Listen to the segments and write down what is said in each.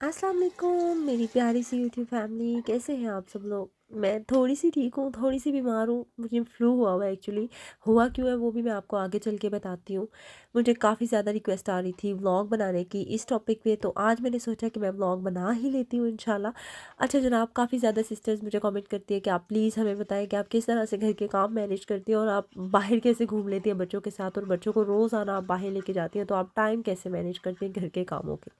अस्सलाम वालेकुम मेरी प्यारी सी यूट्यूब फैमिली, कैसे हैं आप सब लोग। मैं थोड़ी सी ठीक हूँ, थोड़ी सी बीमार हूँ। मुझे फ्लू हुआ हुआ है एक्चुअली। हुआ क्यों है वो भी मैं आपको आगे चल के बताती हूँ। मुझे काफ़ी ज़्यादा रिक्वेस्ट आ रही थी व्लॉग बनाने की इस टॉपिक पे, तो आज मैंने सोचा कि मैं व्लॉग बना ही लेती हूँ इंशाल्लाह। अच्छा जनाब, काफ़ी ज़्यादा सिस्टर्स मुझे कमेंट करती है कि आप प्लीज़ हमें बताएं कि आप किस तरह से घर के काम मैनेज करती हैं और आप बाहर कैसे घूम लेती हैं बच्चों के साथ, और बच्चों को रोज़ाना आप बाहर लेके जाती हैं, तो आप टाइम कैसे मैनेज करती हैं घर के कामों के।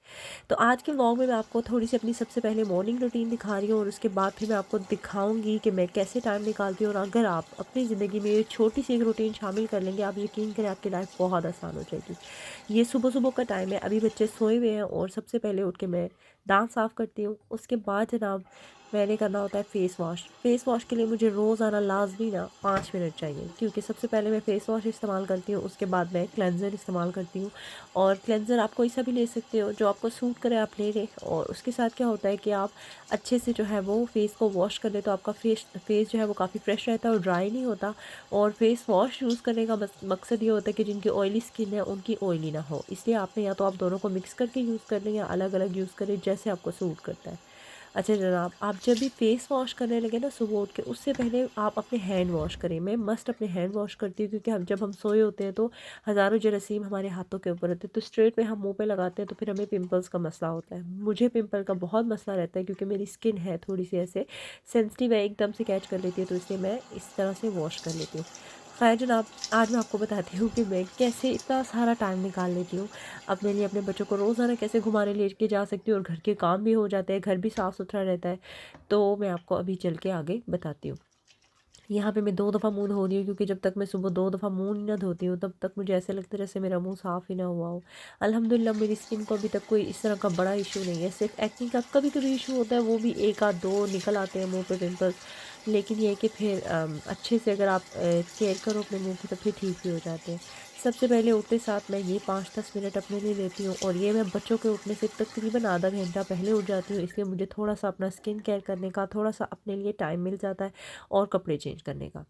तो आज के व्लॉग में मैं आपको थोड़ी सी अपनी सबसे पहले मॉर्निंग रूटीन दिखा रही हूँ, और उसके बाद फिर मैं आपको दिखाऊंगी कि मैं कैसे टाइम निकालती हूँ। और अगर आप अपनी ज़िंदगी में ये छोटी सी एक रूटीन शामिल कर लेंगे, आप यकीन करें आपकी लाइफ बहुत आसान हो जाएगी। ये सुबह सुबह का टाइम है, अभी बच्चे सोए हुए हैं, और सबसे पहले उठ के मैं दांत साफ़ करती हूँ। उसके बाद जनाब मैंने करना होता है फ़ेस वॉश। फ़ेस वॉश के लिए मुझे रोज़ाना लाजमी ना 5 मिनट चाहिए, क्योंकि सबसे पहले मैं फ़ेस वॉश इस्तेमाल करती हूँ, उसके बाद मैं क्लेंज़र इस्तेमाल करती हूँ। और क्लेंज़र आप कोई सा भी ले सकते हो, जो आपको सूट करे आप ले लें। और उसके साथ क्या होता है कि आप अच्छे से जो है वो फ़ेस को वॉश कर ले, तो आपका फेस जो है वो काफ़ी फ्रेश रहता है और ड्राई नहीं होता। और फेस वॉश यूज़ करने का मकसद ये होता है कि जिनकी ऑयली स्किन है उनकी ऑयली ना हो, इसलिए आपने या तो आप दोनों को मिक्स करके यूज़ कर लें या अलग अलग यूज़ करें, जैसे आपको सूट करता है। अच्छा जनाब, आप जब भी फेस वॉश करने लगे ना सुबह उठ के, उससे पहले आप अपने हैंड वॉश करें। मैं मस्ट अपने हैंड वॉश करती हूँ, क्योंकि हम जब हम सोए होते हैं तो हज़ारों जरासीम हमारे हाथों के ऊपर होते हैं, तो स्ट्रेट में हम मुंह पे लगाते हैं तो फिर हमें पिंपल्स का मसला होता है। मुझे पिंपल का बहुत मसला रहता है, क्योंकि मेरी स्किन है थोड़ी सी ऐसे सेंसिटिव है, एकदम से कैच कर लेती है, तो इसलिए मैं इस तरह से वॉश कर लेती हूँ। खैर जनाब, आज मैं आपको बताती हूँ कि मैं कैसे इतना सारा टाइम निकाल लेती हूँ अपने लिए। अपने बच्चों को रोज़ाना कैसे घुमाने लेके जा सकती हूँ, और घर के काम भी हो जाते हैं, घर भी साफ़ सुथरा रहता है। तो मैं आपको अभी चल के आगे बताती हूँ। यहाँ पे मैं 2 दफ़ा मुँह धो रही हूँ, क्योंकि जब तक मैं सुबह 2 दफ़ा मुँह नहीं ना धोती हूँ, तब तक मुझे ऐसा लगता है जैसे मेरा मुँह साफ़ ही ना हुआ हो। अल्हम्दुलिल्लाह मेरी स्किन को अभी तक कोई इस तरह का बड़ा इश्यू नहीं है, सिर्फ़ एक्ने का कभी-कभी इश्यू होता है, वो भी 1 आध 2 निकल आते हैं मुँह पे पिंपल्स। लेकिन ये है कि फिर अच्छे से अगर आप केयर करो अपने मुँह की, तो फिर ठीक भी हो जाते हैं। सबसे पहले उठते साथ मैं ये 5-10 मिनट अपने लिए लेती हूँ, और ये मैं बच्चों के उठने से तकरीबन आधा घंटा पहले उठ जाती हूँ, इसलिए मुझे थोड़ा-सा अपना स्किन केयर करने का, थोड़ा-सा अपने लिए टाइम मिल जाता है, और कपड़े चेंज करने का।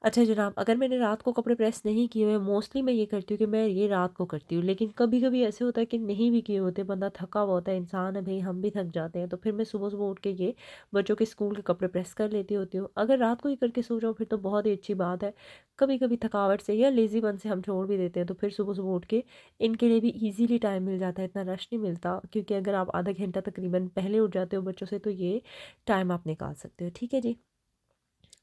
अच्छा जनाब, अगर मैंने रात को कपड़े प्रेस नहीं किए हुए, मोस्टली मैं ये करती हूँ कि मैं ये रात को करती हूँ, लेकिन कभी-कभी ऐसे होता है कि नहीं भी किए होते, बंदा थका हुआ होता है, इंसान है भई, हम भी थक जाते हैं, तो फिर मैं सुबह-सुबह उठ के ये बच्चों के स्कूल के कपड़े प्रेस कर लेती होती हूँ। अगर रात को ही करके सो जाऊँ फिर तो बहुत ही अच्छी बात है। कभी-कभी थकावट से या लेज़ीपन से हम छोड़ भी देते हैं, तो फिर सुबह-सुबह उठ के इनके लिए भी ईज़िली टाइम मिल जाता है, इतना रश नहीं मिलता, क्योंकि अगर आप आधा घंटा तकरीबन पहले उठ जाते हो बच्चों से, तो ये टाइम आप निकाल सकते हो। ठीक है जी?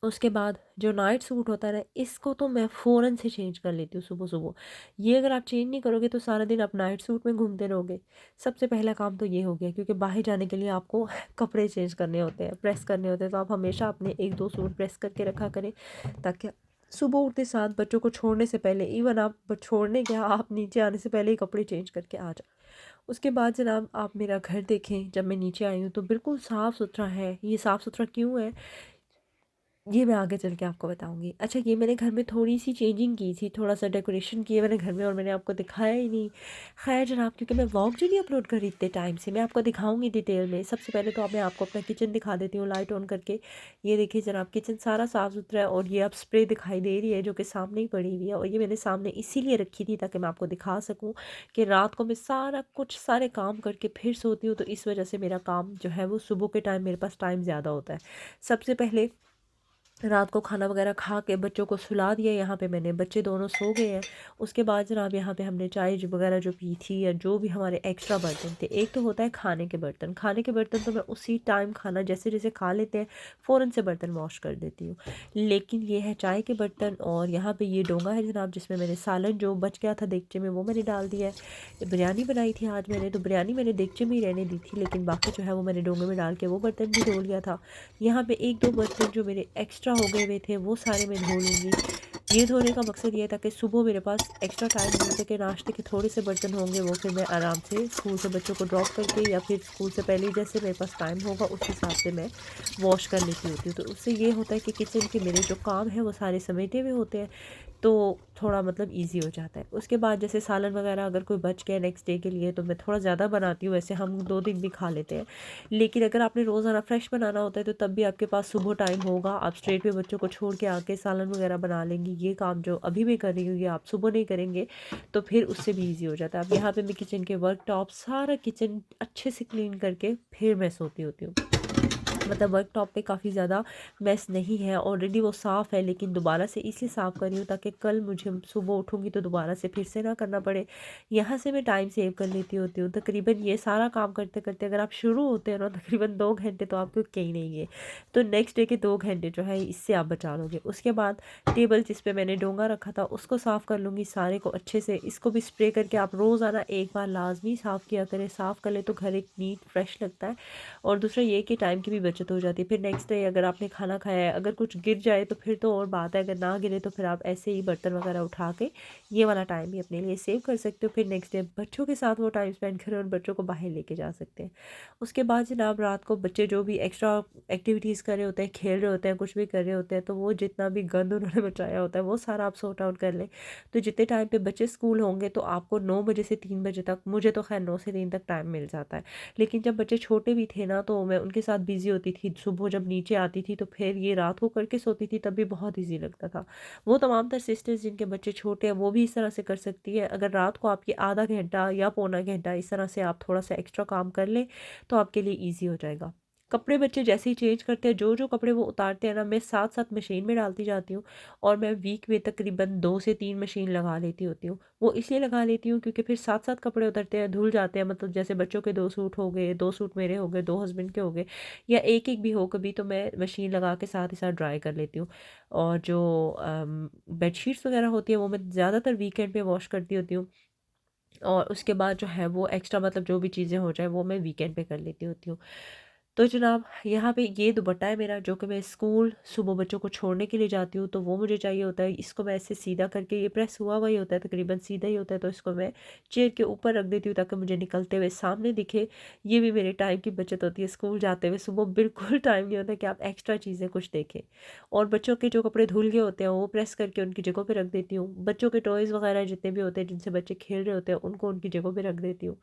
उसके बाद जो नाइट सूट होता है ना, इसको तो मैं फ़ौरन से चेंज कर लेती हूँ सुबह-सुबह। ये अगर आप चेंज नहीं करोगे तो सारा दिन आप नाइट सूट में घूमते रहोगे। सबसे पहला काम तो ये हो गया, क्योंकि बाहर जाने के लिए आपको कपड़े चेंज करने होते हैं, प्रेस करने होते हैं, तो आप हमेशा अपने 1-2 सूट प्रेस करके रखा करें, ताकि सुबह उठते साथ बच्चों को छोड़ने से पहले, इवन आप छोड़ने क्या, आप नीचे आने से पहले ही कपड़े चेंज करके आ जाओ। उसके बाद जनाब आप मेरा घर देखें, जब मैं नीचे आई हूँ तो बिल्कुल साफ़-सुथरा है। ये साफ़-सुथरा क्यों है, ये मैं आगे चल के आपको बताऊँगी। अच्छा, ये मैंने घर में थोड़ी-सी चेंजिंग की थी, थोड़ा-सा डेकोरेशन किया मैंने घर में, और मैंने आपको दिखाया ही नहीं। ख़ैर जनाब, क्योंकि मैं व्लॉग जो नहीं अपलोड कर रही इतने टाइम से, मैं आपको दिखाऊँगी डिटेल में। सबसे पहले तो अब मैं आपको अपना किचन दिखा देती हूँ लाइट ऑन करके। ये देखिए जनाब, किचन सारा साफ़-सुथरा है, और ये अब स्प्रे दिखाई दे रही है जो कि सामने ही पड़ी हुई है, और ये मैंने सामने इसीलिए रखी थी ताकि मैं आपको दिखा सकूँ कि रात को मैं सारा कुछ सारे काम करके फिर सोती हूँ, तो इस वज़ह से मेरा काम जो है वो सुबह के टाइम मेरे पास टाइम ज़्यादा होता है। सबसे पहले रात को खाना वगैरह खा के बच्चों को सुला दिया यहाँ पे मैंने, बच्चे दोनों सो गए हैं। उसके बाद जनाब यहाँ पे हमने चाय वगैरह जो पी थी, या जो भी हमारे एक्स्ट्रा बर्तन थे, एक तो होता है खाने के बर्तन। खाने के बर्तन तो मैं उसी टाइम खाना जैसे जैसे खा लेते हैं फ़ौरन से बर्तन वॉश कर देती हूँ। लेकिन ये है चाय के बर्तन, और यहाँ पे ये डोंगा है जनाब, जिसमें मैंने सालन जो बच गया था देगचे में वो मैंने डाल दिया है। बिरयानी बनाई थी आज मैंने, तो बिरयानी मैंने देगचे में ही रहने दी थी, लेकिन बाकी जो है वो मैंने डोंगे में डाल के वो बर्तन भी धो लिया था। यहाँ पे 1-2 बर्तन जो मेरे एक्स्ट्रा हो गए हुए थे वो सारे मैं धो लूँगी। ये धोने का मकसद ये है ताकि सुबह मेरे पास एक्स्ट्रा टाइम मिल सके, नाश्ते के थोड़े से बर्तन होंगे वो फिर मैं आराम से स्कूल से बच्चों को ड्रॉप करके, या फिर स्कूल से पहले जैसे मेरे पास टाइम होगा उस हिसाब से मैं वॉश कर लेती होती हूँ। तो उससे ये होता है कि किचन के मेरे जो काम हैं वो सारे समेटे हुए होते हैं। तो थोड़ा मतलब ईज़ी हो जाता है। उसके बाद जैसे सालन वगैरह अगर कोई बच गया नेक्स्ट डे के लिए तो मैं थोड़ा ज़्यादा बनाती हूँ, वैसे हम 2 दिन भी खा लेते हैं। लेकिन अगर आपने रोज़ाना फ्रेश बनाना होता है तो तब भी आपके पास सुबह टाइम होगा, आप स्ट्रेट में बच्चों को छोड़ के आके सालन वगैरह बना लेंगी। ये काम जो अभी मैं कर रही हूँ ये आप सुबह नहीं करेंगे तो फिर उससे भी ईज़ी हो जाता है। अब यहाँ पे मैं किचन के वर्कटॉप सारा किचन अच्छे से क्लीन करके फिर मैं सोती होती हूँ। मतलब वर्क टॉप पे काफ़ी ज़्यादा मेस नहीं है, ऑलरेडी वो साफ़ है, लेकिन दोबारा से इसलिए साफ़ कर रही हूँ ताकि कल मुझे सुबह उठूँगी तो दोबारा से फिर से ना करना पड़े। यहाँ से मैं टाइम सेव कर लेती होती हूँ। तकरीबन ये सारा काम करते करते अगर आप शुरू होते हैं ना तकरीबन 2 घंटे तो आपको कहीं नहीं गए। तो नेक्स्ट डे के 2 घंटे जो है इससे आप बचा लोगे। उसके बाद टेबल जिस पे मैंने डोंगा रखा था उसको साफ़ कर लूँगी सारे को अच्छे से। इसको भी स्प्रे करके आप रोज़ाना एक बार लाज़मी साफ़ किया करें। साफ़ कर ले तो घर एक नीट फ्रेश लगता है। और दूसरा ये कि टाइम की भी बचत हो जाती है। फिर नेक्स्ट डे अगर आपने खाना खाया है, अगर कुछ गिर जाए तो फिर तो और बात है, अगर ना गिरे तो फिर आप ऐसे ही बर्तन वगैरह उठा के ये वाला टाइम भी अपने लिए सेव कर सकते हो। फिर नेक्स्ट डे बच्चों के साथ वो टाइम स्पेंड करें और बच्चों को बाहर लेके जा सकते हैं। उसके बाद जनाब रात को बच्चे जो भी एक्स्ट्रा एक्टिविटीज़ कर रहे होते हैं, खेल रहे होते हैं, कुछ भी कर रहे होते हैं, तो वो जितना भी गंद उन्होंने मचाया होता है वो सारा आप सॉर्ट आउट कर लें। तो जितने टाइम पे बच्चे स्कूल होंगे तो आपको 9 बजे से 3 बजे तक, मुझे तो खैर 9 से 3 तक टाइम मिल जाता है। लेकिन जब बच्चे छोटे भी थे ना तो मैं उनके साथ बिज़ी होती थी। सुबह जब नीचे आती थी तो फिर ये रात को करके सोती थी, तब भी बहुत ईज़ी लगता था। वो तमाम तर सिस्टर्स जिनके बच्चे छोटे हैं वो भी इस तरह से कर सकती है। अगर रात को आपकी आधा घंटा या पौना घंटा इस तरह से आप थोड़ा-सा एक्स्ट्रा काम कर लें तो आपके लिए ईज़ी हो जाएगा। कपड़े बच्चे जैसे ही चेंज करते हैं, जो-जो कपड़े वो उतारते हैं ना, मैं साथ-साथ मशीन में डालती जाती हूँ और मैं वीक में तकरीबन 2 से 3 मशीन लगा लेती होती हूँ। वो इसलिए लगा लेती हूँ क्योंकि फिर साथ-साथ कपड़े उतरते हैं, धुल जाते हैं। मतलब जैसे बच्चों के 2 सूट हो गए, 2 सूट मेरे हो गए, 2 हस्बैंड के हो गए या एक-एक भी हो कभी, तो मैं मशीन लगा के साथ ही साथ ड्राई कर लेती हूँ। और जो बेडशीट्स वगैरह होती हैं वो मैं ज़्यादातर वीकेंड पे वॉश करती होती हूँ और उसके बाद जो है वो एक्स्ट्रा मतलब जो भी चीज़ें हो जाएँ वो मैं वीकेंड पे कर लेती होती हूँ। तो जनाब यहाँ पे ये दुपट्टा है मेरा, जो कि मैं स्कूल सुबह बच्चों को छोड़ने के लिए जाती हूँ तो वो मुझे चाहिए होता है। इसको मैं ऐसे सीधा करके, ये प्रेस हुआ हुआ ही होता है, तकरीबन सीधा ही होता है, तो इसको मैं चेयर के ऊपर रख देती हूँ ताकि मुझे निकलते हुए सामने दिखे। ये भी मेरे टाइम की बचत होती है। स्कूल जाते हुए सुबह बिल्कुल टाइम नहीं होता कि आप एक्स्ट्रा चीज़ें कुछ देखें। और बच्चों के जो कपड़े धुल गए होते हैं वो प्रेस करके उनकी जगह पे रख देती हूँ। बच्चों के टॉयज़ वगैरह जितने भी होते हैं जिनसे बच्चे खेल रहे होते हैं उनको उनकी जगह पे रख देती हूँ।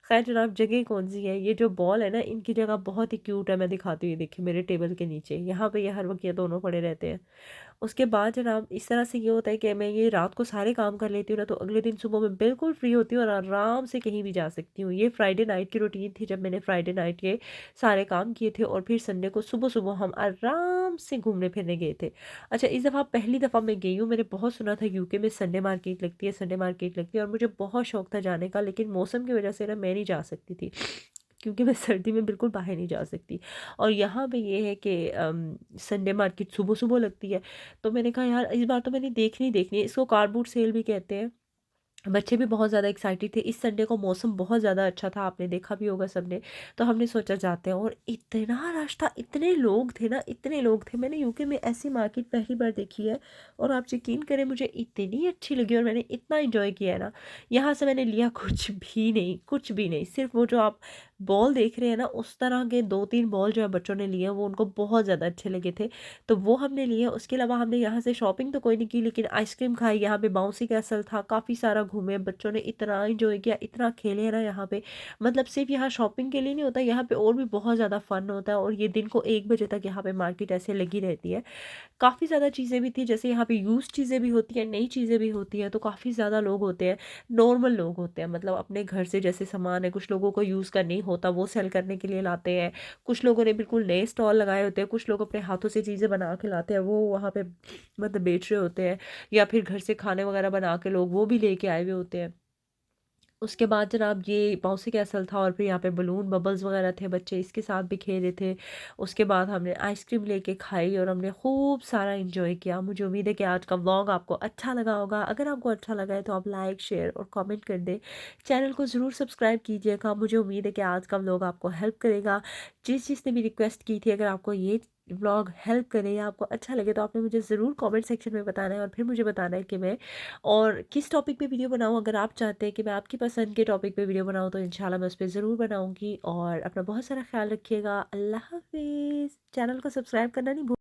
खैर जनाब जगह कौन-सी है, ये जो बॉल है ना इनकी जगह बहुत ही क्यूट है, मैं दिखाती हूँ, ये देखिए मेरे टेबल के नीचे, यहाँ पे ये हर वक़्त ये दोनों पड़े रहते हैं। उसके बाद जनाब इस तरह से ये होता है कि मैं ये रात को सारे काम कर लेती हूँ ना तो अगले दिन सुबह मैं बिल्कुल फ्री होती हूँ और आराम से कहीं भी जा सकती हूँ। ये फ्राइडे नाइट की रूटीन थी जब मैंने फ्राइडे नाइट के सारे काम किए थे और फिर संडे को सुबह-सुबह हम आराम से घूमने-फिरने गए थे। अच्छा, इस दफ़ा पहली दफ़ा मैं गई हूँ, मैंने बहुत सुना था यूके में संडे मार्केट लगती है, संडे मार्केट लगती है और मुझे बहुत शौक था जाने का, लेकिन मौसम की वज़ह से ना मैं नहीं जा सकती थी। क्योंकि मैं सर्दी में बिल्कुल बाहर नहीं जा सकती। और यहाँ पे ये है कि संडे मार्केट सुबह-सुबह लगती है। तो मैंने कहा यार इस बार तो मैंने देखनी ही देखनी है। इसको कार्डबोर्ड सेल भी कहते हैं। बच्चे भी बहुत ज़्यादा एक्साइटेड थे। इस संडे को मौसम बहुत ज़्यादा अच्छा था, आपने देखा भी होगा सबने। तो हमने सोचा जाते हैं और इतना रश था, इतने लोग थे ना, इतने लोग थे। मैंने यूके में ऐसी मार्केट पहली बार देखी है और आप यकीन करें मुझे इतनी अच्छी लगी और मैंने इतना एन्जॉय किया है ना। यहाँ से मैंने लिया कुछ भी नहीं, कुछ भी नहीं। सिर्फ़ वो जो आप बॉल देख रहे हैं ना, उस तरह के 2-3 बॉल जो है बच्चों ने लिए हैं, वो उनको बहुत ज़्यादा अच्छे लगे थे। तो वो हमने लिए। उसके अलावा हमने यहाँ से शॉपिंग तो कोई नहीं की, लेकिन आइसक्रीम खाई, यहाँ पे बाउंसी कैसल था, काफ़ी सारा घूमे, बच्चों ने इतना एंजॉय किया, इतना खेले हैं ना यहाँ पे। मतलब सिर्फ यहाँ शॉपिंग के लिए नहीं होता, यहाँ पे और भी बहुत ज़्यादा फन होता है और ये दिन को 1 बजे तक यहाँ पे मार्केट ऐसे लगी रहती है। काफ़ी ज़्यादा चीज़ें भी थी, जैसे यहाँ पे यूज़्ड चीज़ें भी होती हैं, नई चीज़ें भी होती हैं, तो काफ़ी ज़्यादा लोग होते हैं। नॉर्मल लोग होते हैं, मतलब अपने घर से जैसे सामान है, कुछ लोगों को यूज़ का नहीं होता, वो सेल करने के लिए लाते हैं। कुछ लोगों ने बिल्कुल नए स्टॉल लगाए होते हैं, कुछ लोग अपने हाथों से चीज़ें बना के लाते हैं, वो वहाँ पे मतलब बेच रहे होते हैं। या फिर घर से खाने वगैरह बना के लोग वो भी लेके आए हुए होते हैं। उसके बाद जनाब ये बाउंसी कैसल था और फिर यहाँ पे बलून बबल्स वगैरह थे, बच्चे इसके साथ भी खेले थे। उसके बाद हमने आइसक्रीम लेके खाई और हमने खूब सारा एंजॉय किया। मुझे उम्मीद है कि आज का व्लॉग आपको अच्छा लगा होगा। अगर आपको अच्छा लगा है तो आप लाइक शेयर और कमेंट कर दें। चैनल को ज़रूर सब्सक्राइब कीजिएगा। मुझे उम्मीद है कि आज का व्लॉग आपको हेल्प करेगा। जिस जिसने भी रिक्वेस्ट की थी, अगर आपको ये व्लॉग हेल्प करे या आपको अच्छा लगे तो आपने मुझे ज़रूर कमेंट सेक्शन में बताना है और फिर मुझे बताना है कि मैं और किस टॉपिक पे वीडियो बनाऊँ। अगर आप चाहते हैं कि मैं आपकी पसंद के टॉपिक पे वीडियो बनाऊँ तो इंशाल्लाह मैं उस पे ज़रूर बनाऊँगी। और अपना बहुत सारा ख़्याल रखिएगा। अल्लाह हाफ़िज़। चैनल को सब्सक्राइब करना नहीं भूल